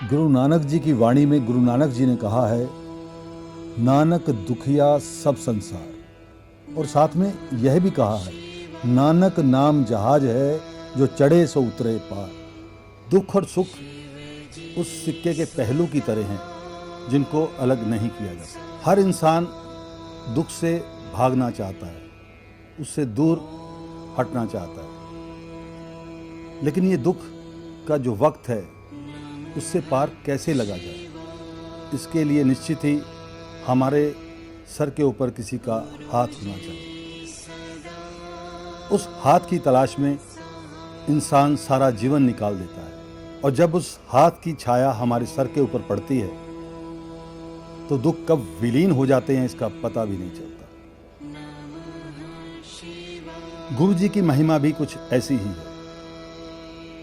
गुरु नानक जी की वाणी में गुरु नानक जी ने कहा है, नानक दुखिया सब संसार। और साथ में यह भी कहा है, नानक नाम जहाज है जो चढ़े सो उतरे पार। दुख और सुख उस सिक्के के पहलू की तरह हैं जिनको अलग नहीं किया जा सकता। हर इंसान दुख से भागना चाहता है, उससे दूर हटना चाहता है, लेकिन ये दुख का जो वक्त है उससे पार कैसे लगा जाए, इसके लिए निश्चित ही हमारे सर के ऊपर किसी का हाथ होना चाहिए। उस हाथ की तलाश में इंसान सारा जीवन निकाल देता है, और जब उस हाथ की छाया हमारे सर के ऊपर पड़ती है तो दुख कब विलीन हो जाते हैं इसका पता भी नहीं चलता। गुरु जी की महिमा भी कुछ ऐसी ही है।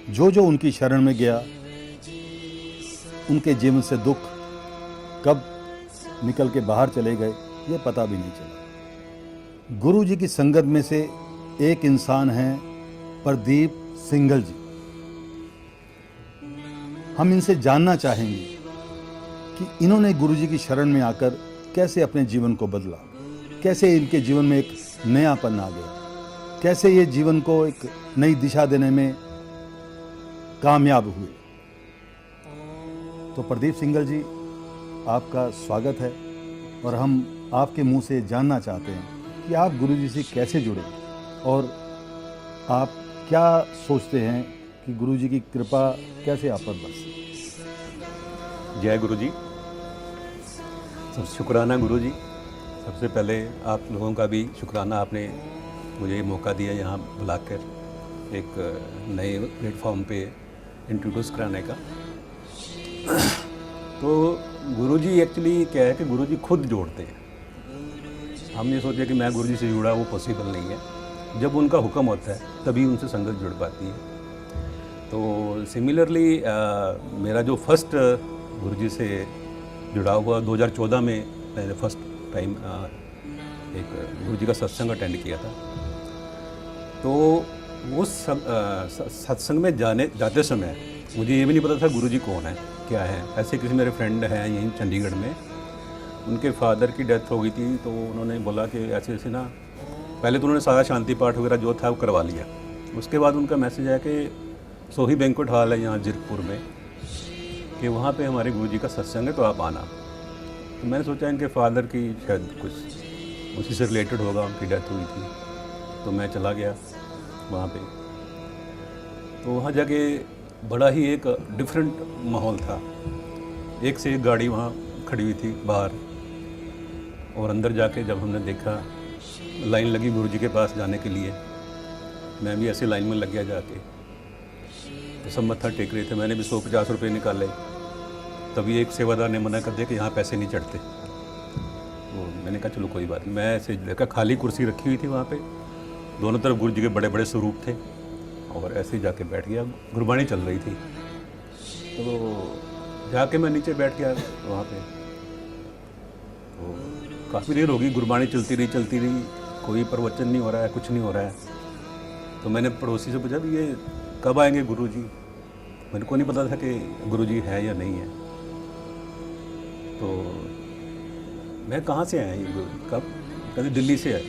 जो जो उनकी शरण में गया, उनके जीवन से दुख कब निकल के बाहर चले गए ये पता भी नहीं चला। गुरु जी की संगत में से एक इंसान हैं प्रदीप सिंघल जी। हम इनसे जानना चाहेंगे कि इन्होंने गुरु जी की शरण में आकर कैसे अपने जीवन को बदला, कैसे इनके जीवन में एक नयापन आ गया, कैसे ये जीवन को एक नई दिशा देने में कामयाब हुए। तो प्रदीप सिंघल जी, आपका स्वागत है, और हम आपके मुंह से जानना चाहते हैं कि आप गुरु जी से कैसे जुड़े और आप क्या सोचते हैं कि गुरु जी की कृपा कैसे आप पर बरसी। जय गुरु जी। सब शुक्राना गुरु जी। सबसे पहले आप लोगों का भी शुक्राना, आपने मुझे ये मौका दिया यहाँ बुलाकर एक नए प्लेटफॉर्म पे इंट्रोड्यूस कराने का। तो गुरु जी एक्चुअली क्या है कि गुरु जी खुद जोड़ते हैं। हम ये सोचे कि मैं गुरु जी से जुड़ा, वो पॉसिबल नहीं है। जब उनका हुक्म होता है तभी उनसे संगत जुड़ पाती है। तो सिमिलरली मेरा जो फर्स्ट गुरु जी से जुड़ा हुआ 2014 में मैंने फर्स्ट टाइम एक गुरु जी का सत्संग अटेंड किया था। तो उस सत्संग में जाते समय मुझे ये भी नहीं पता था गुरु जी कौन है, क्या है। ऐसे किसी मेरे फ्रेंड हैं यहीं चंडीगढ़ में, उनके फादर की डेथ हो गई थी, तो उन्होंने बोला कि ऐसे ऐसे ना, पहले तो उन्होंने सारा शांति पाठ वगैरह जो था वो करवा लिया। उसके बाद उनका मैसेज आया कि सोही बैंक्वेट हॉल है यहाँ जीरकपुर में, कि वहाँ पे हमारे गुरु जी का सत्संग है, तो आप आना। तो मैंने सोचा इनके फादर की शायद कुछ उसी से रिलेटेड होगा, उनकी डेथ हुई थी। तो मैं चला गया वहाँ पे। तो वहाँ जाके बड़ा ही एक डिफरेंट माहौल था। एक से एक गाड़ी वहाँ खड़ी हुई थी बाहर, और अंदर जाके जब हमने देखा लाइन लगी गुरु जी के पास जाने के लिए, मैं भी ऐसे लाइन में लग गया जाके। तो सब मत्था टेक रहे थे, मैंने भी 150 रुपये निकाले। तभी एक सेवादार ने मना कर दिया कि यहाँ पैसे नहीं चढ़ते। तो मैंने कहा चलो कोई बात नहीं। मैं ऐसे देखा खाली कुर्सी रखी हुई थी वहाँ पे, दोनों तरफ गुरु जी के बड़े बड़े स्वरूप थे, और ऐसे ही जाके बैठ गया। गुरबाणी चल रही थी, तो जाके मैं नीचे बैठ गया वहाँ पे। तो काफ़ी देर होगी, गुरबाणी चलती रही, कोई प्रवचन नहीं हो रहा है, कुछ नहीं हो रहा है। तो मैंने पड़ोसी से पूछा भी ये कब आएंगे गुरु जी। मेरे को नहीं पता था कि गुरु जी है या नहीं है। तो मैं कहाँ से आया ये कब, कहते दिल्ली से आए।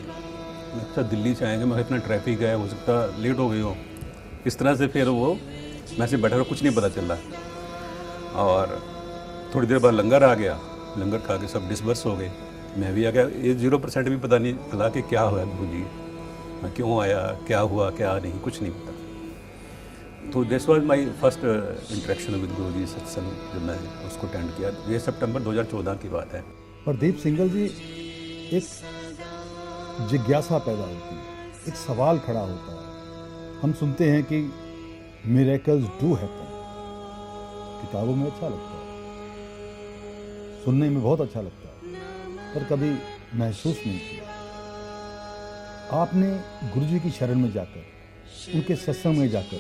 अच्छा दिल्ली से आएंगे, मैं इतना ट्रैफिक है, हो सकता लेट हो गई हो। इस तरह से फिर वो मैं से बैठा रहा, कुछ नहीं पता चल रहा। और थोड़ी देर बाद लंगर आ गया, लंगर खा के सब डिस्बर्स हो गए। मैं भी आ गया। ये 0% भी पता नहीं चला कि क्या हुआ गुरु जी, मैं क्यों आया, क्या हुआ क्या नहीं, कुछ नहीं पता। तो this was my first interaction with गुरु जी सत्संग, जब मैं उसको अटेंड किया। ये सितंबर 2014 की बात है। प्रदीप सिंघल जी, एक जिज्ञासा पैदा होती है, एक सवाल खड़ा होता है। हम सुनते हैं कि मिरेकल्स डू हैपन, किताबों में अच्छा लगता है, सुनने में बहुत अच्छा लगता है, पर कभी महसूस नहीं किया। आपने गुरु जी की शरण में जाकर, उनके सत्संग में जाकर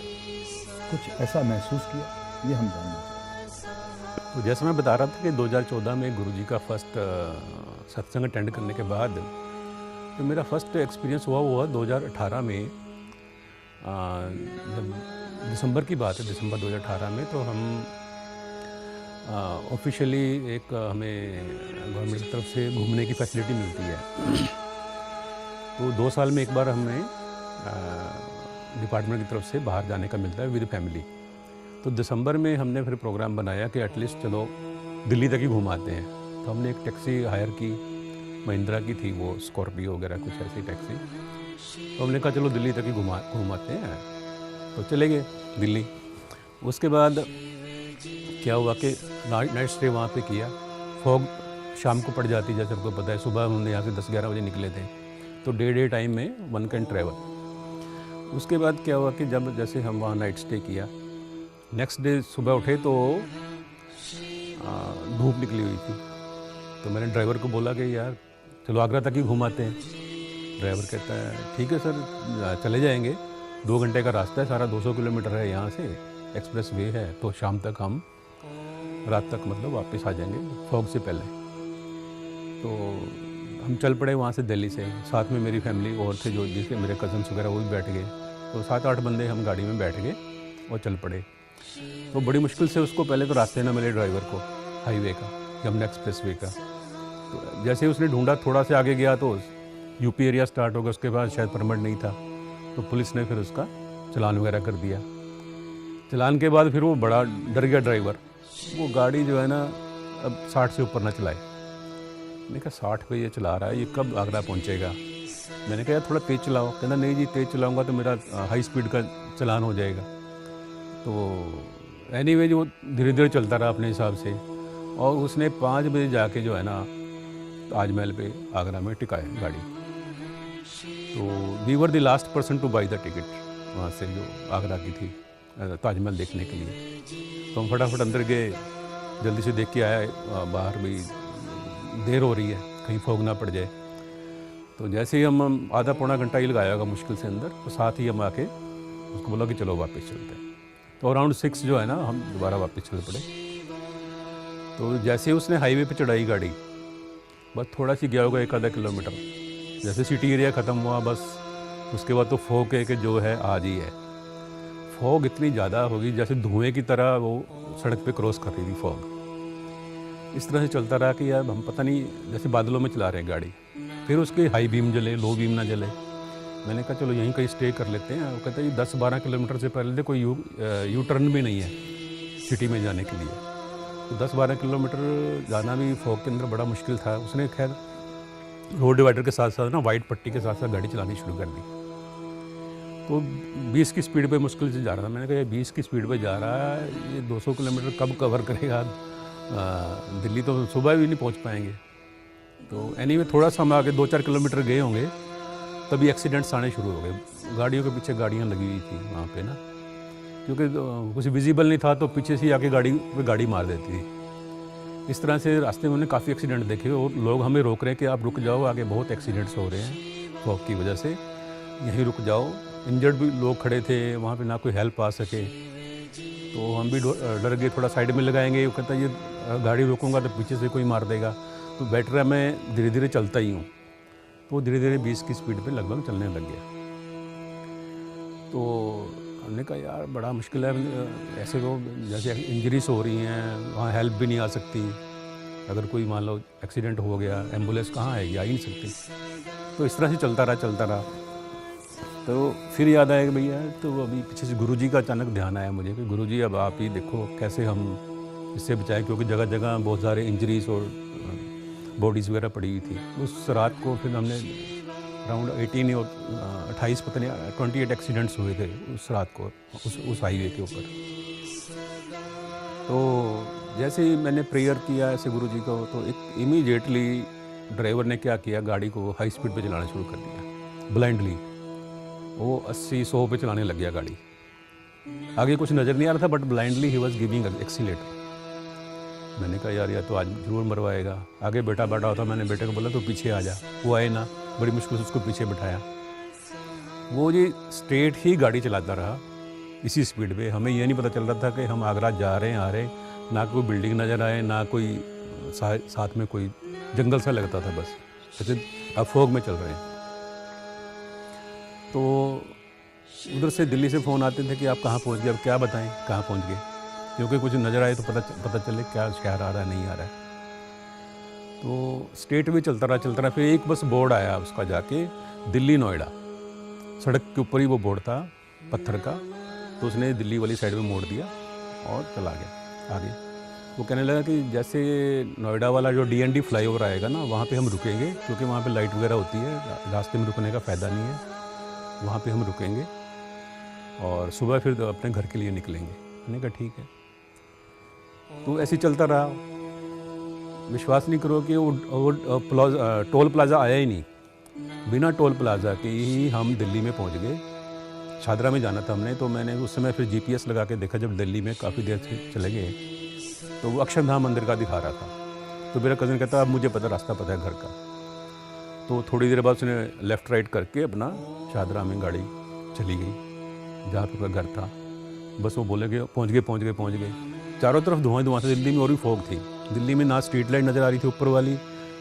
कुछ ऐसा महसूस किया, ये हम जानना चाहते। तो जैसे मैं बता रहा था कि 2014 में गुरु जी का फर्स्ट सत्संग अटेंड करने के बाद तो मेरा फर्स्ट एक्सपीरियंस हुआ 2018 में। जब दिसंबर की बात है, दिसंबर 2018 में, तो हम ऑफिशियली एक हमें गवर्नमेंट की तरफ से घूमने की फैसिलिटी मिलती है। तो 2 साल में एक बार हमें डिपार्टमेंट की तरफ से बाहर जाने का मिलता है विद फैमिली। तो दिसंबर में हमने फिर प्रोग्राम बनाया कि एटलीस्ट चलो दिल्ली तक ही घुमाते हैं। तो हमने एक टैक्सी हायर की, महिंद्रा की थी वो, स्कॉर्पियो वगैरह कुछ ऐसी टैक्सी। तो हमने कहा चलो दिल्ली तक ही घुमाते हैं। तो चले गए दिल्ली। उसके बाद क्या हुआ कि नाइट स्टे वहाँ पे किया। फॉग शाम को पड़ जाती, जैसे आपको पता है। सुबह हमने यहाँ से 10-11 बजे निकले थे, तो डे टाइम में वन कैन ट्रैवल। उसके बाद क्या हुआ कि जब जैसे हम वहाँ नाइट स्टे किया, नेक्स्ट डे सुबह उठे तो धूप निकली हुई थी। तो मैंने ड्राइवर को बोला कि यार चलो आगरा तक ही घुमाते हैं। ड्राइवर कहता है ठीक है सर, चले जाएंगे, 2 घंटे का रास्ता है, सारा 200 किलोमीटर है यहाँ से, एक्सप्रेस वे है, तो शाम तक हम रात तक मतलब वापस आ जाएंगे फॉग से पहले। तो हम चल पड़े वहाँ से दिल्ली से। साथ में मेरी फैमिली और थे, जो जिसके मेरे कज़न्स वगैरह वो भी बैठ गए। तो 7-8 बंदे हम गाड़ी में बैठ गए और चल पड़े। तो बड़ी मुश्किल से उसको पहले तो रास्ते ना मिले ड्राइवर को हाईवे का, यमुना एक्सप्रेस वे का। तो जैसे उसने ढूंढा, थोड़ा से आगे गया तो यूपी एरिया स्टार्ट हो गया। उसके बाद शायद परमिट नहीं था, तो पुलिस ने फिर उसका चालान वगैरह कर दिया। चालान के बाद फिर वो बड़ा डर गया ड्राइवर। वो गाड़ी जो है ना अब 60 से ऊपर ना चलाए। मैंने कहा 60 पे ये चला रहा है, ये कब आगरा पहुंचेगा? मैंने कहा यार थोड़ा तेज़ चलाओ। कहना नहीं जी, तेज़ चलाऊंगा तो मेरा हाई स्पीड का चालान हो जाएगा। तो एनीवेज वो धीरे धीरे चलता रहा अपने हिसाब से, और उसने 5 बजे जाके जो है ना ताजमहल पे आगरा में टिकाया गाड़ी। तो we were the last person to buy the ticket वहाँ से, जो आगरा की थी ताजमहल देखने के लिए। तो हम फटाफट अंदर गए, जल्दी से देख के आया। बाहर भी देर हो रही है, कहीं फॉग ना पड़ जाए। तो जैसे ही हम आधा पौना घंटा ही लगाया होगा मुश्किल से अंदर, तो साथ ही हम आके उसको बोला कि चलो वापस चलते हैं। तो अराउंड 6 जो है ना हम दोबारा वापस चल पड़े। तो जैसे ही उसने हाईवे पे चढ़ाई गाड़ी, बस थोड़ा सी गया होगा 1-आधा किलोमीटर, जैसे सिटी एरिया ख़त्म हुआ, बस उसके बाद तो फॉग है कि जो है आज ही है। फॉग इतनी ज़्यादा होगी जैसे धुएं की तरह वो सड़क पे क्रॉस कर रही थी फॉग। इस तरह से चलता रहा कि यार हम पता नहीं जैसे बादलों में चला रहे हैं गाड़ी। फिर उसके हाई बीम जले, लो बीम ना जले। मैंने कहा चलो यहीं कहीं स्टे कर लेते हैं। वो कहते हैं 10-12 किलोमीटर से पहले कोई यू टर्न भी नहीं है सिटी में जाने के लिए। तो 10-12 किलोमीटर जाना भी फॉग के अंदर बड़ा मुश्किल था। उसने खैर रोड डिवाइडर के साथ साथ ना वाइट पट्टी के साथ साथ गाड़ी चलानी शुरू कर दी। तो 20 की स्पीड पे मुश्किल से जा रहा था। मैंने कहा ये 20 की स्पीड पे जा रहा है, ये 200 किलोमीटर कब कवर करेगा? दिल्ली तो सुबह भी नहीं पहुंच पाएंगे। तो एनीवे थोड़ा सा हम आगे 2-4 किलोमीटर गए होंगे, तभी एक्सीडेंट्स आने शुरू हो गए। गाड़ियों के पीछे गाड़ियाँ लगी हुई थी वहाँ पे ना, क्योंकि कुछ विजिबल नहीं था, तो पीछे से आके गाड़ी मार देती थी। इस तरह से रास्ते में उन्होंने काफ़ी एक्सीडेंट देखे, और लोग हमें रोक रहे हैं कि आप रुक जाओ, आगे बहुत एक्सीडेंट्स हो रहे हैं फॉग की वजह से, यहीं रुक जाओ। इंजर्ड भी लोग खड़े थे वहाँ पे, ना कोई हेल्प आ सके। तो हम भी डर गए, थोड़ा साइड में लगाएंगे। वो कहता है ये गाड़ी रोकूंगा तो पीछे से कोई मार देगा, तो बेटर है मैं धीरे धीरे चलता ही हूँ। तो धीरे धीरे 20 की स्पीड पे लगभग चलने लग गया। तो हमने कहा यार बड़ा मुश्किल है, ऐसे तो जैसे इंजरीज हो रही हैं, वहाँ हेल्प भी नहीं आ सकती। अगर कोई मान लो एक्सीडेंट हो गया, एम्बुलेंस कहाँ आएगी, आ ही नहीं सकती। तो इस तरह से चलता रहा। तो फिर याद आया कि भैया, तो अभी पीछे से गुरुजी का अचानक ध्यान आया मुझे कि गुरुजी अब आप ही देखो कैसे हम इससे बचाएं, क्योंकि जगह जगह बहुत सारे इंजरीज और बॉडीज़ वगैरह पड़ी हुई थी। उस रात को फिर हमने अराउंड 18 और 28 पता नहीं 28 एक्सीडेंट्स हुए थे उस रात को उस हाईवे के ऊपर। तो जैसे ही मैंने प्रेयर किया ऐसे गुरुजी को, तो एक इमीडिएटली ड्राइवर ने क्या किया, गाड़ी को हाई स्पीड पे चलाना शुरू कर दिया ब्लाइंडली। वो 80-100 पे चलाने लग गया गाड़ी। आगे कुछ नज़र नहीं आ रहा था, but blindly he was giving accelerator. मैंने कहा यार तो आज जरूर मरवाएगा। आगे बेटा बैठा होता, मैंने बेटे को बोला तो पीछे आ जा। वो आए ना, बड़ी मुश्किल से उसको पीछे बिठाया। वो जी स्ट्रेट ही गाड़ी चलाता रहा इसी स्पीड पे। हमें ये नहीं पता चल रहा था कि हम आगरा जा रहे हैं आ रहे, ना कोई बिल्डिंग नज़र आए, ना कोई साथ में कोई जंगल सा लगता था, बस जैसे अब फॉग में चल रहे हैं। तो उधर से दिल्ली से फ़ोन आते थे कि आप कहाँ पहुँच गए, अब क्या बताएं कहाँ पहुँच गए। क्योंकि कुछ नज़र आए तो पता चले क्या शहर आ रहा है नहीं आ रहा है। तो स्टेट वे चलता रहा, फिर एक बस बोर्ड आया उसका जाके दिल्ली नोएडा, सड़क के ऊपर ही वो बोर्ड था पत्थर का, तो उसने दिल्ली वाली साइड में मोड़ दिया और चला गया आगे। वो कहने लगा कि जैसे नोएडा वाला जो DND फ्लाईओवर आएगा ना, वहाँ पे हम रुकेंगे, क्योंकि वहाँ पे लाइट वगैरह होती है, रास्ते में रुकने का फ़ायदा नहीं है, वहाँ पे हम रुकेंगे और सुबह फिर अपने घर के लिए निकलेंगे। मैंने कहा ठीक है। तो ऐसे ही चलता रहा। विश्वास नहीं करो कि वो टोल प्लाज़ा आया ही नहीं, बिना टोल प्लाज़ा के ही हम दिल्ली में पहुँच गए। शादरा में जाना था हमने, तो मैंने उस समय फिर GPS लगा के देखा, जब दिल्ली में काफ़ी देर से चले गए तो वो अक्षरधाम मंदिर का दिखा रहा था। तो मेरा कज़न कहता अब मुझे रास्ता पता है घर का। तो थोड़ी देर बाद उसने लेफ़्ट राइट करके अपना शादरा में गाड़ी चली गई जहाँ पे घर था। बस वो बोले कि पहुँच गए। चारों तरफ धुआं से, दिल्ली में और भी फॉग थी। दिल्ली में ना स्ट्रीट लाइट नज़र आ रही थी ऊपर वाली,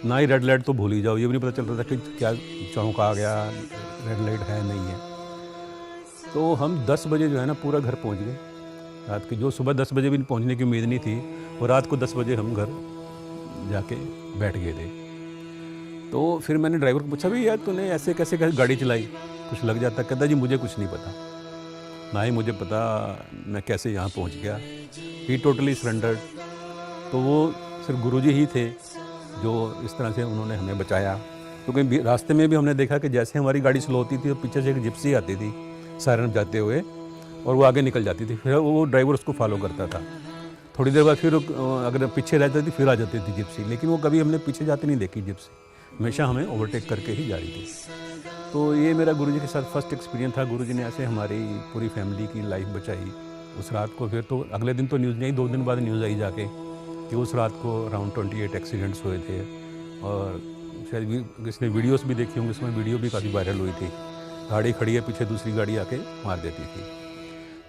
ना ही रेड लाइट, तो भूल ही जाओ, ये भी नहीं पता चल रहा था कि क्या चौंक आ गया, रेड लाइट है नहीं है। तो हम 10 बजे जो है ना पूरा घर पहुंच गए रात के, जो सुबह 10 बजे भी पहुंचने की उम्मीद नहीं थी, और रात को 10 बजे हम घर जाके बैठ गए थे। तो फिर मैंने ड्राइवर को पूछा भी यार तूने ऐसे कैसे गाड़ी चलाई, कुछ लग जाता? कहता जी मुझे कुछ नहीं पता, ना ही मुझे पता मैं कैसे यहाँ पहुँच गया। ही टोटली सरेंडर्ड। तो वो सिर्फ गुरुजी ही थे जो इस तरह से उन्होंने हमें बचाया। क्योंकि रास्ते में भी हमने देखा कि जैसे हमारी गाड़ी स्लो होती थी तो पीछे से एक जिप्सी आती थी सायरन जाते हुए, और वो आगे निकल जाती थी, फिर वो ड्राइवर उसको फॉलो करता था। थोड़ी देर बाद फिर अगर पीछे रह जाती फिर आ जाती थी जिप्सी, लेकिन वो कभी हमने पीछे जाते नहीं देखी जिप्सी, हमेशा हमें ओवरटेक करके ही जा रही थी। तो ये मेरा गुरुजी के साथ फर्स्ट एक्सपीरियंस था। गुरुजी ने ऐसे हमारी पूरी फैमिली की लाइफ बचाई उस रात को। फिर तो अगले दिन तो न्यूज़ नहीं, 2 दिन बाद न्यूज़ आई जाके कि उस रात को अराउंड 28 एक्सीडेंट्स हुए थे, और शायद किसने वीडियोस भी देखी होंगी, उसमें वीडियो भी काफ़ी वायरल हुई थी। गाड़ी खड़ी है, पीछे दूसरी गाड़ी आके मार देती थी।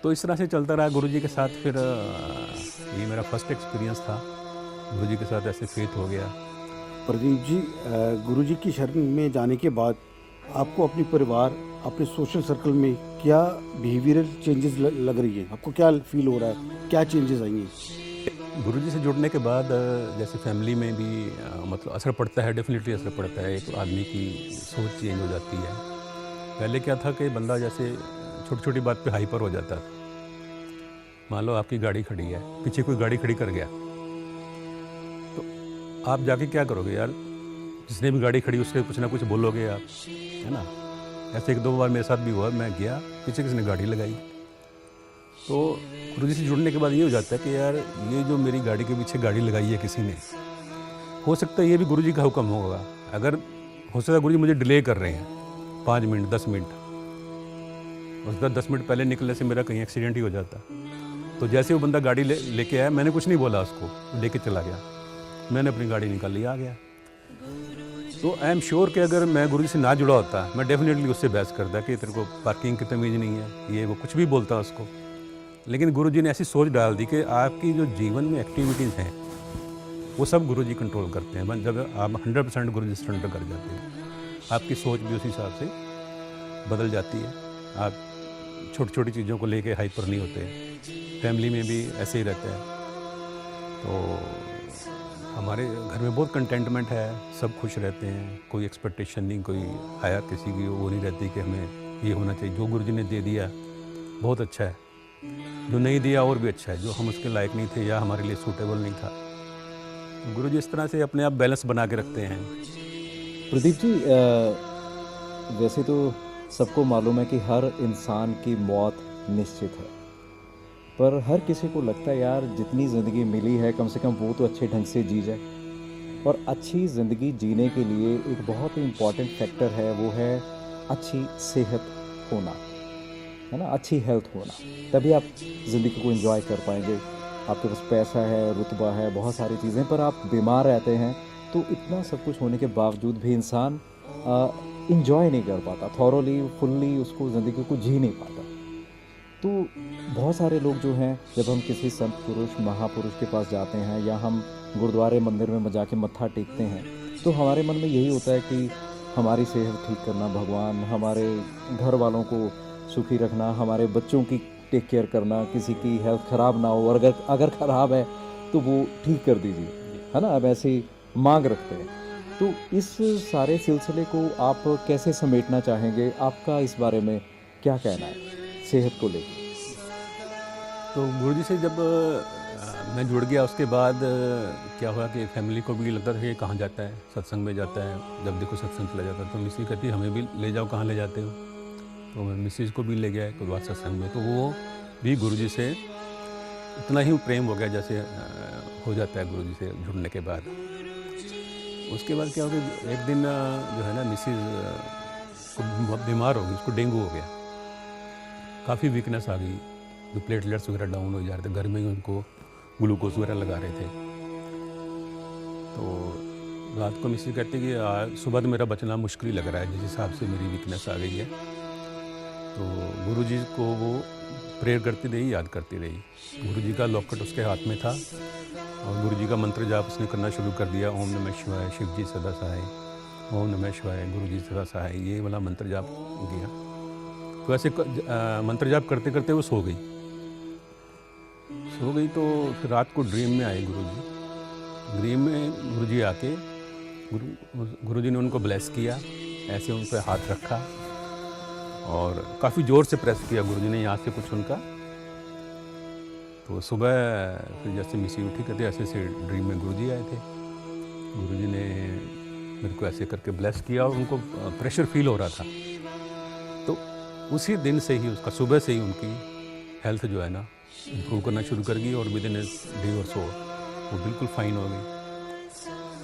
तो इस तरह से चलता रहा गुरुजी के साथ। फिर ये मेरा फर्स्ट एक्सपीरियंस था, गुरुजी के साथ ऐसे फेथ हो गया। प्रदीप जी, गुरुजी की शरण में जाने के बाद आपको अपने परिवार, अपने सोशल सर्कल में क्या बिहेवियरल चेंजेस लग रही है? आपको क्या फील हो रहा है, क्या चेंजेस आएंगे? गुरुजी से जुड़ने के बाद जैसे फैमिली में भी मतलब असर पड़ता है, डेफिनेटली असर पड़ता है। एक आदमी की सोच चेंज हो जाती है। पहले क्या था कि बंदा जैसे छोटी छोटी बात पे हाइपर हो जाता था। मान लो आपकी गाड़ी खड़ी है, पीछे कोई गाड़ी खड़ी कर गया, तो आप जाके क्या करोगे यार? जिसने भी गाड़ी खड़ी उससे कुछ ना कुछ बोलोगे आप, है ना? ऐसे 1-2 बार मेरे साथ भी हुआ। मैं गया, पीछे किसी ने गाड़ी लगाई, तो गुरुजी से जुड़ने के बाद ये हो जाता है कि यार ये जो मेरी गाड़ी के पीछे गाड़ी लगाई है किसी ने, हो सकता है ये भी गुरुजी का हुक्म होगा। अगर हो सकता है गुरुजी मुझे डिले कर रहे हैं 5 मिनट 10 मिनट, उसका 10 मिनट पहले निकलने से मेरा कहीं एक्सीडेंट ही हो जाता। तो जैसे वो बंदा गाड़ी लेके आया, मैंने कुछ नहीं बोला उसको, लेके चला गया, मैंने अपनी गाड़ी निकाल ली, आ गया। तो आई एम श्योर कि अगर मैं गुरुजी से ना जुड़ा होता, मैं डेफिनेटली उससे बहस करता कि तेरे को पार्किंग की तमीज़ नहीं है, ये वो कुछ भी बोलता उसको। लेकिन गुरुजी ने ऐसी सोच डाल दी कि आपकी जो जीवन में एक्टिविटीज़ हैं वो सब गुरुजी कंट्रोल करते हैं। जब आप 100% गुरुजी सरेंडर कर जाते हैं, आपकी सोच भी उस हिसाब से बदल जाती है। आप छोटी छोटी चीज़ों को लेके हाइपर नहीं होते। फैमिली में भी ऐसे ही रहते हैं। तो हमारे घर में बहुत कंटेंटमेंट है, सब खुश रहते हैं, कोई एक्सपेक्टेशन नहीं, कोई आया किसी की वो नहीं रहती कि हमें ये होना चाहिए। जो गुरुजी ने दे दिया बहुत अच्छा है, जो नहीं दिया और भी अच्छा है, जो हम उसके लायक नहीं थे या हमारे लिए सूटेबल नहीं था। तो गुरुजी इस तरह से अपने आप बैलेंस बना के रखते हैं। प्रदीप जी, वैसे तो सबको मालूम है कि हर इंसान की मौत निश्चित है, पर हर किसी को लगता है यार जितनी ज़िंदगी मिली है कम से कम वो तो अच्छे ढंग से जी जाए। और अच्छी ज़िंदगी जीने के लिए एक बहुत ही इम्पॉर्टेंट फैक्टर है, वो है अच्छी सेहत होना, है ना? अच्छी हेल्थ होना, तभी आप ज़िंदगी को एंजॉय कर पाएंगे। आपके पास पैसा है, रुतबा है, बहुत सारी चीज़ें, पर आप बीमार रहते हैं तो इतना सब कुछ होने के बावजूद भी इंसान इंजॉय नहीं कर पाता, थॉरोली फुल्ली उसको ज़िंदगी को जी नहीं पाता। तो बहुत सारे लोग जो हैं, जब हम किसी संत पुरुष महापुरुष के पास जाते हैं या हम गुरुद्वारे मंदिर में जाके मत्था टेकते हैं, तो हमारे मन में यही होता है कि हमारी सेहत ठीक करना भगवान, हमारे घर वालों को सुखी रखना, हमारे बच्चों की टेक केयर करना, किसी की हेल्थ ख़राब ना हो, और अगर ख़राब है तो वो ठीक कर दीजिए, है ना? अब ऐसी मांग रखते हैं। तो इस सारे सिलसिले को आप कैसे समेटना चाहेंगे? आपका इस बारे में क्या कहना है सेहत को लेकर? तो गुरुजी से जब मैं जुड़ गया उसके बाद क्या हुआ कि फैमिली को भी लगता था कि ये कहाँ जाता है, सत्संग में जाता है, जब देखो सत्संग चला जाता है। तो मिसेज कहती हमें भी ले जाओ, कहाँ ले जाते हो? तो मैं मिसेज को भी ले गया एक बार सत्संग में, तो वो भी गुरुजी से इतना ही प्रेम हो गया जैसे हो जाता है गुरुजी से जुड़ने के बाद। उसके बाद क्या हो गया, एक दिन जो है ना मिसेज को बीमार हो गई, उसको डेंगू हो गया, काफ़ी वीकनेस आ गई, जो प्लेटलेट्स वगैरह डाउन हो जा रहे थे, घर में ही उनको ग्लूकोज वगैरह लगा रहे थे। तो रात को मिसेज कहती कि सुबह तो मेरा बचना मुश्किल ही लग रहा है, जिस हिसाब से मेरी वीकनेस आ गई है। तो गुरुजी को वो प्रेयर करती रही, याद करती रही। गुरुजी का लॉकेट उसके हाथ में था और गुरुजी का मंत्र जाप उसने करना शुरू कर दिया, ओम नमः शिवाय, शिव जी सदा सहाय, ओम नमः शिवाय, गुरुजी सदा सहाय, ये वाला मंत्र जाप किया। तो ऐसे मंत्र जाप करते करते वो सो गई। तो फिर रात को ड्रीम में आए गुरुजी। ड्रीम में गुरुजी आके गुरुजी ने उनको ब्लेस किया, ऐसे उन पर हाथ रखा और काफ़ी ज़ोर से प्रेस किया गुरुजी ने यहाँ से कुछ उनका। तो सुबह फिर जैसे मिसी उठी, कहते ऐसे ऐसे ड्रीम में गुरुजी आए थे, गुरुजी ने मेरे को ऐसे करके ब्लेस किया और उनको प्रेशर फील हो रहा था। तो उसी दिन से ही उसका सुबह से ही उनकी हेल्थ जो है ना इम्प्रूव करना शुरू कर गई और विद इन डे और सो वो बिल्कुल फाइन हो गई।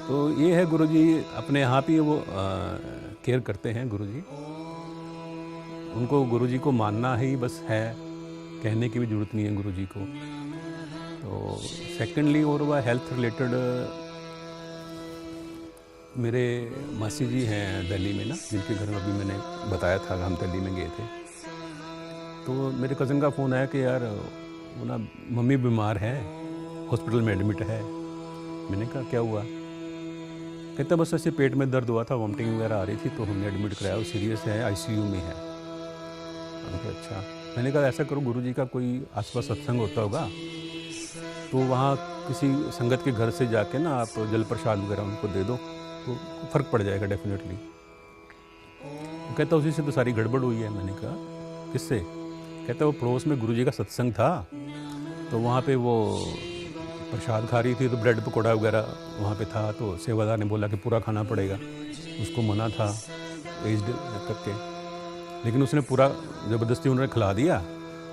तो ये है गुरुजी अपने आप ही वो केयर करते हैं गुरुजी। उनको गुरुजी को मानना ही बस है, कहने की भी ज़रूरत नहीं है गुरुजी को। तो सेकेंडली और वह हेल्थ रिलेटेड मेरे मासी जी हैं दिल्ली में ना, जिनके घर में अभी मैंने बताया था हम दिल्ली में गए थे। तो मेरे कज़न का फ़ोन आया कि यार वो ना मम्मी बीमार है, हॉस्पिटल में एडमिट है। मैंने कहा क्या हुआ? कहता बस ऐसे पेट में दर्द हुआ था, वॉमिटिंग वगैरह आ रही थी, तो हमने एडमिट कराया, वो सीरियस है, आईसीयू में है। मैंने कहा अच्छा। मैंने कहा ऐसा करो, गुरुजी का कोई आसपास सत्संग होता होगा तो वहाँ किसी संगत के घर से जाके ना आप जल प्रसाद वगैरह उनको दे दो, तो फ़र्क पड़ जाएगा डेफिनेटली। तो कहता उसी से तो सारी गड़बड़ हुई है। मैंने कहा किससे? कहता वो पड़ोस में गुरुजी का सत्संग था, तो वहाँ पे वो प्रसाद खा रही थी, तो ब्रेड पकौड़ा वगैरह वहाँ पे था, तो सेवादार ने बोला कि पूरा खाना पड़ेगा। उसको मना था एज्ड करके, लेकिन उसने पूरा ज़बरदस्ती उन्होंने खिला दिया।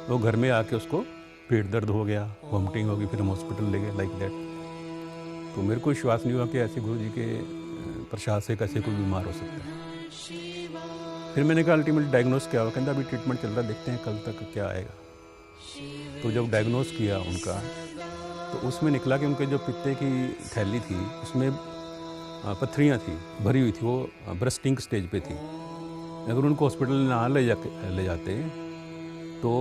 तो घर में आके उसको पेट दर्द हो गया, वॉमिटिंग हो गई, फिर हम हॉस्पिटल ले गए लाइक दैट। तो मेरे को विश्वास नहीं हुआ कि ऐसे गुरुजी के प्रसाद से कैसे कोई बीमार हो सकता है। फिर मैंने कहा अल्टीमेटली डायग्नोस क्या हुआ? कहता अभी ट्रीटमेंट चल रहा है, देखते हैं कल तक क्या आएगा। तो जब डायग्नोस किया उनका, तो उसमें निकला कि उनके जो पित्ते की थैली थी उसमें पत्थरियाँ थी, भरी हुई थी, वो ब्रेस्टिंग स्टेज पे थी। अगर उनको हॉस्पिटल ना ले जाते तो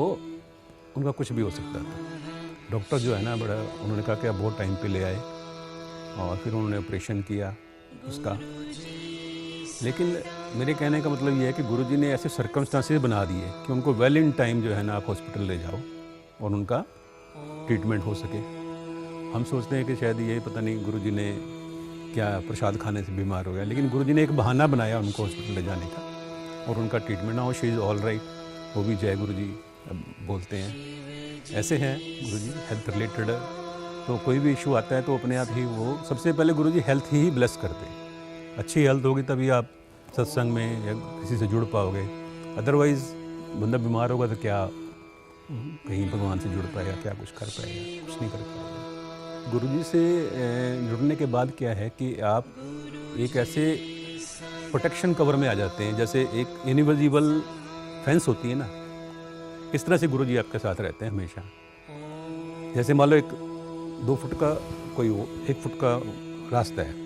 उनका कुछ भी हो सकता था। डॉक्टर जो है ना बड़ा, उन्होंने कहा कि आप बहुत टाइम पे ले आए और फिर उन्होंने ऑपरेशन किया उसका। लेकिन मेरे कहने का मतलब ये है कि गुरुजी ने ऐसे सर्कमस्टांसेस बना दिए कि उनको वेल इन टाइम जो है ना आप हॉस्पिटल ले जाओ और उनका ट्रीटमेंट हो सके। हम सोचते हैं कि शायद ये पता नहीं गुरुजी ने क्या प्रसाद खाने से बीमार हो गया, लेकिन गुरुजी ने एक बहाना बनाया उनको हॉस्पिटल ले जाने का और उनका ट्रीटमेंट ना हो। शी इज़ ऑल राइट, वो भी जय गुरुजी बोलते हैं। ऐसे हैं गुरुजी हेल्थ रिलेटेड। तो कोई भी इशू आता है तो अपने आप ही वो सबसे पहले गुरुजी हेल्थ ही ब्लेस करते हैं। अच्छी हेल्थ होगी तभी आप सत्संग में या किसी से जुड़ पाओगे, अदरवाइज़ बंदा बीमार होगा तो क्या कहीं भगवान से जुड़ पाएगा, क्या कुछ कर पाएगा? कुछ नहीं कर पाएगा। गुरुजी से जुड़ने के बाद क्या है कि आप एक ऐसे प्रोटेक्शन कवर में आ जाते हैं, जैसे एक इनविजिबल फेंस होती है ना, इस तरह से गुरुजी आपके साथ रहते हैं हमेशा। जैसे मान लो एक 2 फुट का कोई 1 फुट का रास्ता है,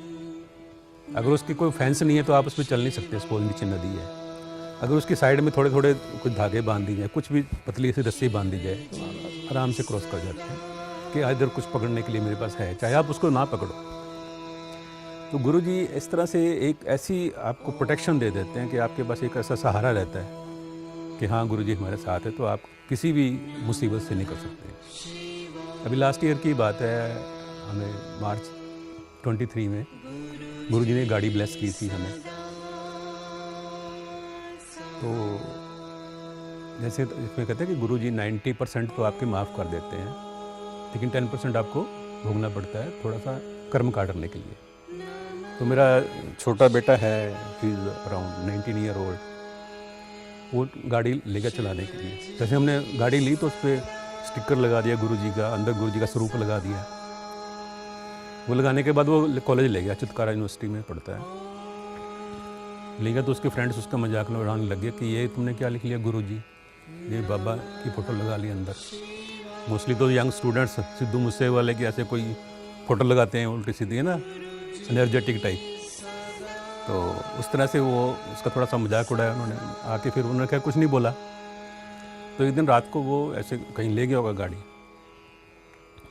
अगर उसकी कोई फेंस नहीं है तो आप उस पर चल नहीं सकते। सपोज नीचे नदी है, अगर उसकी साइड में थोड़े थोड़े कुछ धागे बांध दी जाए, कुछ भी पतली सी रस्सी बांध दी जाए, तो आप आराम से क्रॉस कर जाते हैं कि इधर कुछ पकड़ने के लिए मेरे पास है, चाहे आप उसको ना पकड़ो। तो गुरुजी इस तरह से एक ऐसी आपको प्रोटेक्शन दे देते हैं कि आपके पास एक ऐसा सहारा रहता है कि हाँ गुरुजी हमारे साथ है, तो आप किसी भी मुसीबत से निकल सकते हैं। अभी लास्ट ईयर की बात है, हमें मार्च 23 में गुरुजी ने गाड़ी ब्लेस की थी हमें। तो जैसे इसमें कहते हैं कि गुरुजी 90% तो आपके माफ़ कर देते हैं, लेकिन 10% आपको भोगना पड़ता है थोड़ा सा कर्म काट करने के लिए। तो मेरा छोटा बेटा है, he is around 19 year old, वो गाड़ी लेकर चलाने के लिए। जैसे हमने गाड़ी ली तो उस पर स्टिकर लगा दिया गुरुजी का, अंदर गुरुजी का स्वरूप लगा दिया। वो लगाने के बाद वो कॉलेज ले गया, चितकारा यूनिवर्सिटी में पढ़ता है। ले गया तो उसके फ्रेंड्स उसका मजाक में उड़ाने लगे कि ये तुमने क्या लिख लिया गुरुजी, ये बाबा की फ़ोटो लगा ली अंदर। मोस्टली तो यंग स्टूडेंट्स सिद्धू मूसे वाले की ऐसे कोई फ़ोटो लगाते हैं उल्टी सीधी, है ना, एनर्जेटिक टाइप। तो उस तरह से वो उसका थोड़ा सा मजाक उड़ाया उन्होंने आके। फिर उन्होंने क्या कुछ नहीं बोला। तो एक दिन रात को वो ऐसे कहीं ले गया होगा गाड़ी।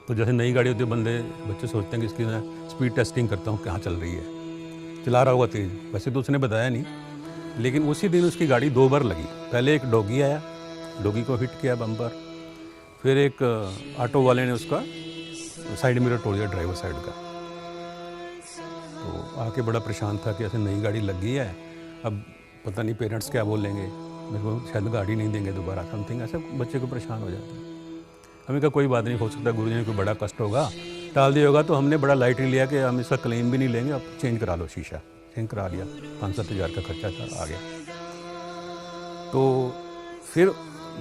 तो जैसे नई गाड़ी होती है, बच्चे सोचते हैं कि इसकी मैं स्पीड टेस्टिंग करता हूँ कहाँ चल रही है, चला रहा होगा तेज़। वैसे तो उसने बताया नहीं, लेकिन उसी दिन उसकी गाड़ी 2 बार लगी। पहले एक डॉगी आया, डॉगी को हिट किया बम्पर। फिर एक ऑटो वाले ने उसका साइड मिरर तोड़ दिया, ड्राइवर साइड का। तो आके बड़ा परेशान था कि ऐसे नई गाड़ी लग गई है, अब पता नहीं पेरेंट्स क्या बोलेंगे, मेरे को शायद गाड़ी नहीं देंगे दोबारा, समथिंग ऐसे बच्चे को परेशान हो जाता है। हमें कहा कोई बात नहीं, हो सकता है गुरुजी ने कोई बड़ा कष्ट होगा, टाल दिया होगा। तो हमने बड़ा लाइटली लिया कि हम इसका क्लेम भी नहीं लेंगे, अब चेंज करा लो शीशा। चेंज करा लिया, 5-7 हज़ार का खर्चा था, आ गया। तो फिर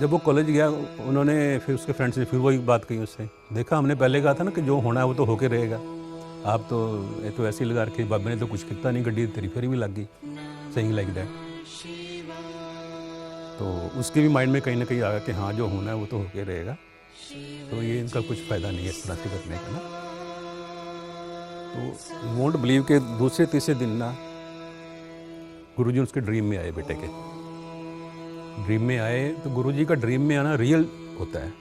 जब वो कॉलेज गया, उन्होंने फिर उसके फ्रेंड्स ने फिर वही बात कही उससे, देखा हमने पहले कहा था ना कि जो होना है वो तो होके रहेगा, आप तो ये तो ऐसे ही लगा रखे, बाबे ने तो कुछ किया नहीं, गड्डी तेरी फेरी भी लग गई, सेइंग लाइक दैट। तो उसके भी माइंड में कहीं ना कहीं आ गया कि हाँ जो होना है वो तो होके रहेगा, तो ये इनका कुछ फ़ायदा नहीं है इस तरह से करने का ना। तो यू वोंट बिलीव के दूसरे तीसरे दिन ना गुरुजी उसके ड्रीम में आए, बेटे के ड्रीम में आए। तो गुरुजी का ड्रीम में आना रियल होता है,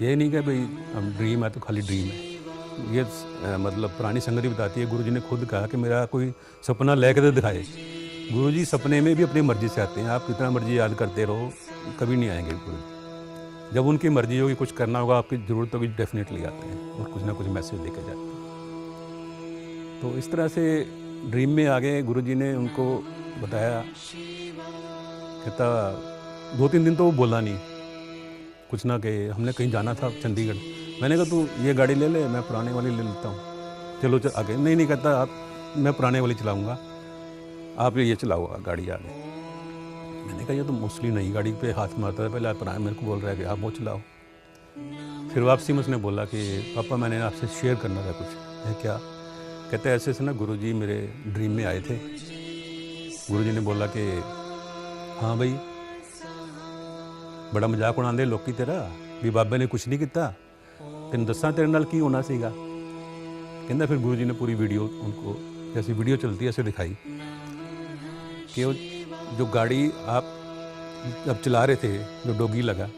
ये नहीं कि भाई हम ड्रीम है तो खाली ड्रीम है। ये मतलब पुरानी संगति बताती है, गुरुजी ने खुद कहा कि मेरा कोई सपना लेकर दिखाए। गुरुजी सपने में भी अपनी मर्जी से आते हैं, आप कितना मर्जी याद करते रहो कभी नहीं आएंगे गुरुजी। जब उनकी मर्जी होगी, कुछ करना होगा, आपकी ज़रूरत होगी, डेफिनेटली आते हैं और कुछ ना कुछ मैसेज देकर जाते हैं। तो इस तरह से ड्रीम में आ गए। गुरुजी ने उनको बताया, कहता 2-3 दिन तो वो बोला नहीं कुछ ना, कि हमने कहीं जाना था चंडीगढ़। मैंने कहा तू ये गाड़ी ले ले, मैं पुराने वाली ले लेता हूँ, चलो आगे। नहीं कहता आप, मैं पुराने वाली चलाऊँगा, आप ये चलाओ गाड़ी आगे। मैंने कहा ये तो मोस्टली नई गाड़ी पे हाथ मारता था, पहले आप पुराने मेरे को बोल रहा है कि आप वो चलाओ। फिर वापसी में उसने बोला कि पापा मैंने आपसे शेयर करना था कुछ। है क्या? कहते ऐसे ऐसे ना गुरुजी मेरे ड्रीम में आए थे। गुरुजी ने बोला कि हाँ भाई बड़ा मजाक उड़ाते लोग तेरा भी, बाबे ने कुछ नहीं किया, तेन दसा तेरे नाल की होना सीगा। कहता फिर गुरुजी ने पूरी वीडियो उनको, जैसी वीडियो चलती है ऐसे दिखाई कि वो जो गाड़ी आप जब चला रहे थे, जो डोगी लगा,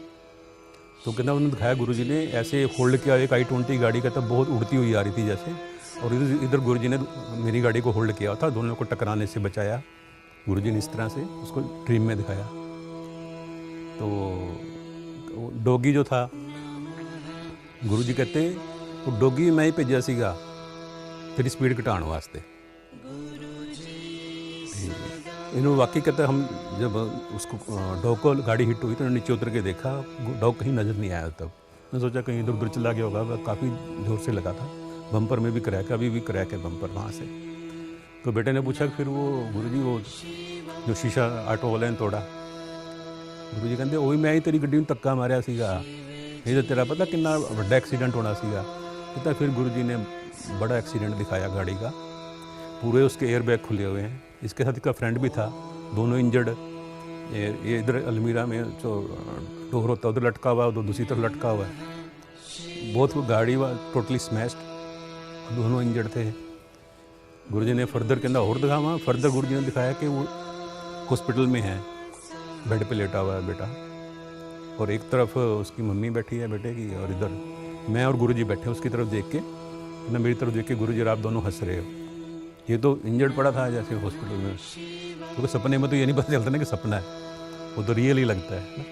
तो कहना उन्होंने दिखाया गुरुजी ने ऐसे होल्ड किया एक i20 गाड़ी का, तब बहुत उड़ती हुई आ रही थी जैसे, और इधर गुरुजी ने मेरी गाड़ी को होल्ड किया था, दोनों को टकराने से बचाया गुरुजी ने। इस तरह से उसको ड्रीम में दिखाया। तो डोगी जो था, गुरुजी कहते वो डोगी मैं ही भेजा सीगा तेरी स्पीड घटाने वास्ते। इन्होंने वाकई कहते हम जब उसको डॉग को गाड़ी हिट हुई तो नीचे उतर के देखा, डॉग कहीं नज़र नहीं आया। तब मैं सोचा कहीं इधर उधर चला गया होगा, काफ़ी ज़ोर से लगा था, बम्पर में भी क्रैक, अभी भी क्रैक है बम्पर वहाँ से। तो बेटे ने पूछा फिर वो गुरुजी वो जो शीशा ऑटो वाले ने तोड़ा, गुरुजी कहते वही मैं ही तेरी गड्डी में धक्का मारिया सीगा, नहीं तो तेरा पता कितना बड़ा एक्सीडेंट होना सीगा। कहता फिर गुरुजी ने बड़ा एक्सीडेंट दिखाया गाड़ी का, पूरे उसके एयर बैग खुले हुए हैं। इसके साथ इसका फ्रेंड भी था, दोनों इंजर्ड। ये इधर अलमीरा में जो डोर होता है उधर लटका हुआ है, उधर दूसरी तरफ लटका हुआ है। बहुत गाड़ी टोटली स्मैश्ड, दोनों इंजर्ड थे। गुरुजी ने फर्दर कहना और दिखावा, फर्दर गुरुजी ने दिखाया कि वो हॉस्पिटल में है, बेड पे लेटा हुआ है बेटा, और एक तरफ उसकी मम्मी बैठी है बेटे की, और इधर मैं और गुरुजी बैठे उसकी तरफ देख के ना, मेरी तरफ देख के गुरुजी आप दोनों हंस रहे हो। ये तो इंजर्ड पड़ा था जैसे हॉस्पिटल में, क्योंकि सपने में तो ये नहीं पता चलता ना कि सपना है। वो तो रियल ही लगता है ना।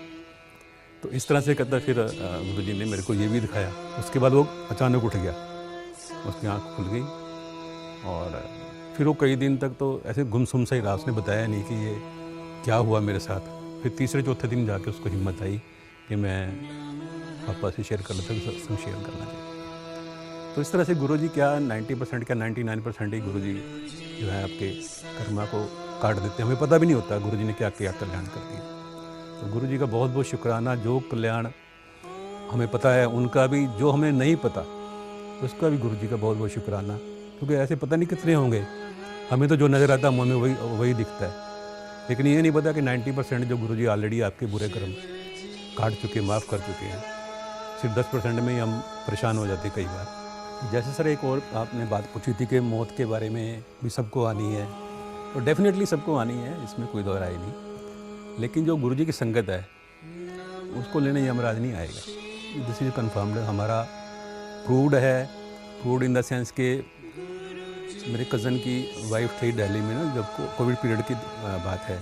तो इस तरह से कहता फिर गुरुजी ने मेरे को ये भी दिखाया। उसके बाद वो अचानक उठ गया, उसकी आँख खुल गई और फिर वो कई दिन तक तो ऐसे गुमसुम सा ही रहा, उसने बताया नहीं कि ये क्या हुआ मेरे साथ। फिर तीसरे चौथे दिन जाके उसको हिम्मत आई कि मैं पापा से शेयर कर लेता हूँ, सत्संग शेयर करना चाहिए। तो इस तरह से गुरुजी क्या 90% क्या 99% ही गुरुजी जो है आपके कर्मा को काट देते हैं, हमें पता भी नहीं होता गुरुजी ने क्या क्या कल्याण कर दिया। तो गुरुजी का बहुत बहुत शुक्राना, जो कल्याण हमें पता है उनका भी, जो हमें नहीं पता उसका भी गुरुजी का बहुत बहुत शुक्राना, क्योंकि ऐसे पता नहीं कितने होंगे, हमें तो जो नज़र आता है हमें वही दिखता है, लेकिन ये नहीं पता कि 90% जो गुरुजी ऑलरेडी आपके बुरे कर्म काट चुके, माफ़ कर चुके हैं। सिर्फ 10% में ही हम परेशान हो जाते कई बार। जैसे सर एक और आपने बात पूछी थी कि मौत के बारे में भी सबको आनी है, तो डेफिनेटली सबको आनी है, इसमें कोई दो राय नहीं। लेकिन जो गुरुजी की संगत है उसको लेने यमराज नहीं आएगा, दिस इज कन्फर्म्ड, हमारा प्रूव्ड है। प्रूव्ड इन द सेंस के मेरे कज़न की वाइफ थी दिल्ली में ना, जब कोविड पीरियड की बात है,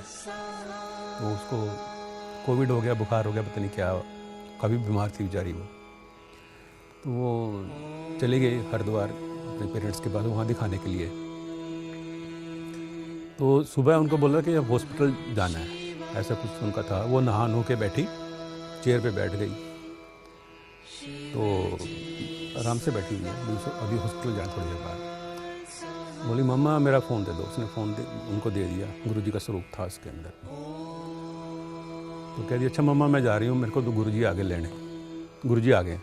तो उसको कोविड हो गया, बुखार हो गया, पता नहीं क्या, काफ़ी बीमार थी बेचारी वो। तो वो चले गए हरिद्वार अपने पेरेंट्स के पास वहाँ दिखाने के लिए। तो सुबह उनको बोला कि अब हॉस्पिटल जाना है, ऐसा कुछ उनका था। वो नहा नो के बैठी, चेयर पे बैठ गई, तो आराम से बैठी हुई है, अभी हॉस्पिटल जाए थोड़ी देर बाद। बोली मम्मा मेरा फ़ोन दे दो, उसने फ़ोन उनको दे दिया, गुरुजी का स्वरूप था उसके अंदर। तो कह दिया अच्छा मम्मा मैं जा रही हूँ, मेरे को तो गुरुजी आगे लेने। गुरुजी आ गए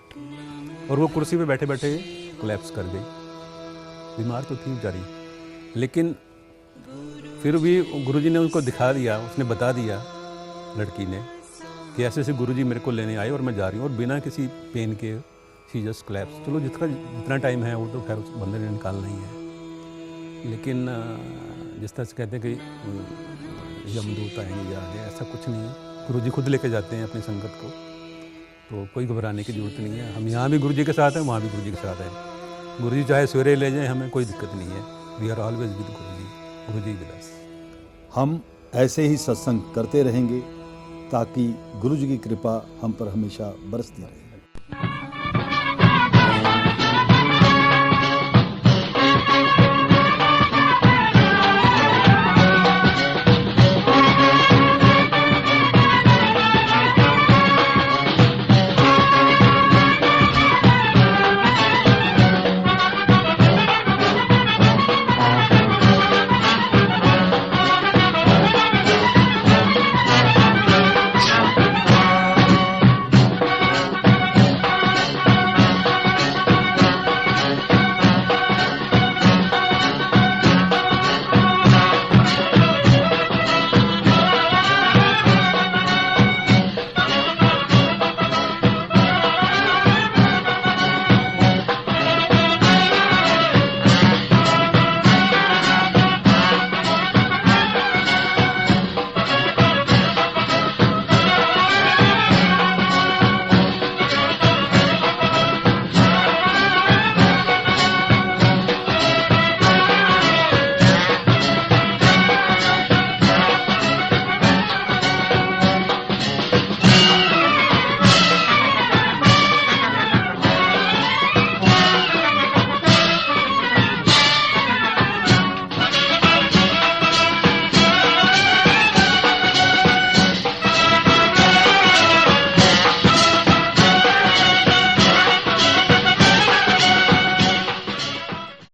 और वो कुर्सी पे बैठे बैठे कोलैप्स कर गई। बीमार तो थी बेचारी, लेकिन फिर भी गुरुजी ने उनको दिखा दिया, उसने बता दिया लड़की ने कि ऐसे ऐसे गुरुजी मेरे को लेने आए और मैं जा रही हूँ, और बिना किसी पेन के शी जस्ट कोलैप्स। चलो जितना टाइम है वो तो खैर उस बंदे ने निकालना ही है, लेकिन जिस तरह से कहते हैं कि यमदूत आएंगे या आगे, ऐसा कुछ नहीं है। गुरुजी खुद लेके जाते हैं अपनी संगत को, तो कोई घबराने की ज़रूरत नहीं है। हम यहाँ भी गुरुजी के साथ हैं, वहाँ भी गुरुजी के साथ हैं। गुरुजी चाहे सवेरे ले जाएं, हमें कोई दिक्कत नहीं है। We are always with Guruji, Guruji with us. हम ऐसे ही सत्संग करते रहेंगे ताकि गुरुजी की कृपा हम पर हमेशा बरसती रहे।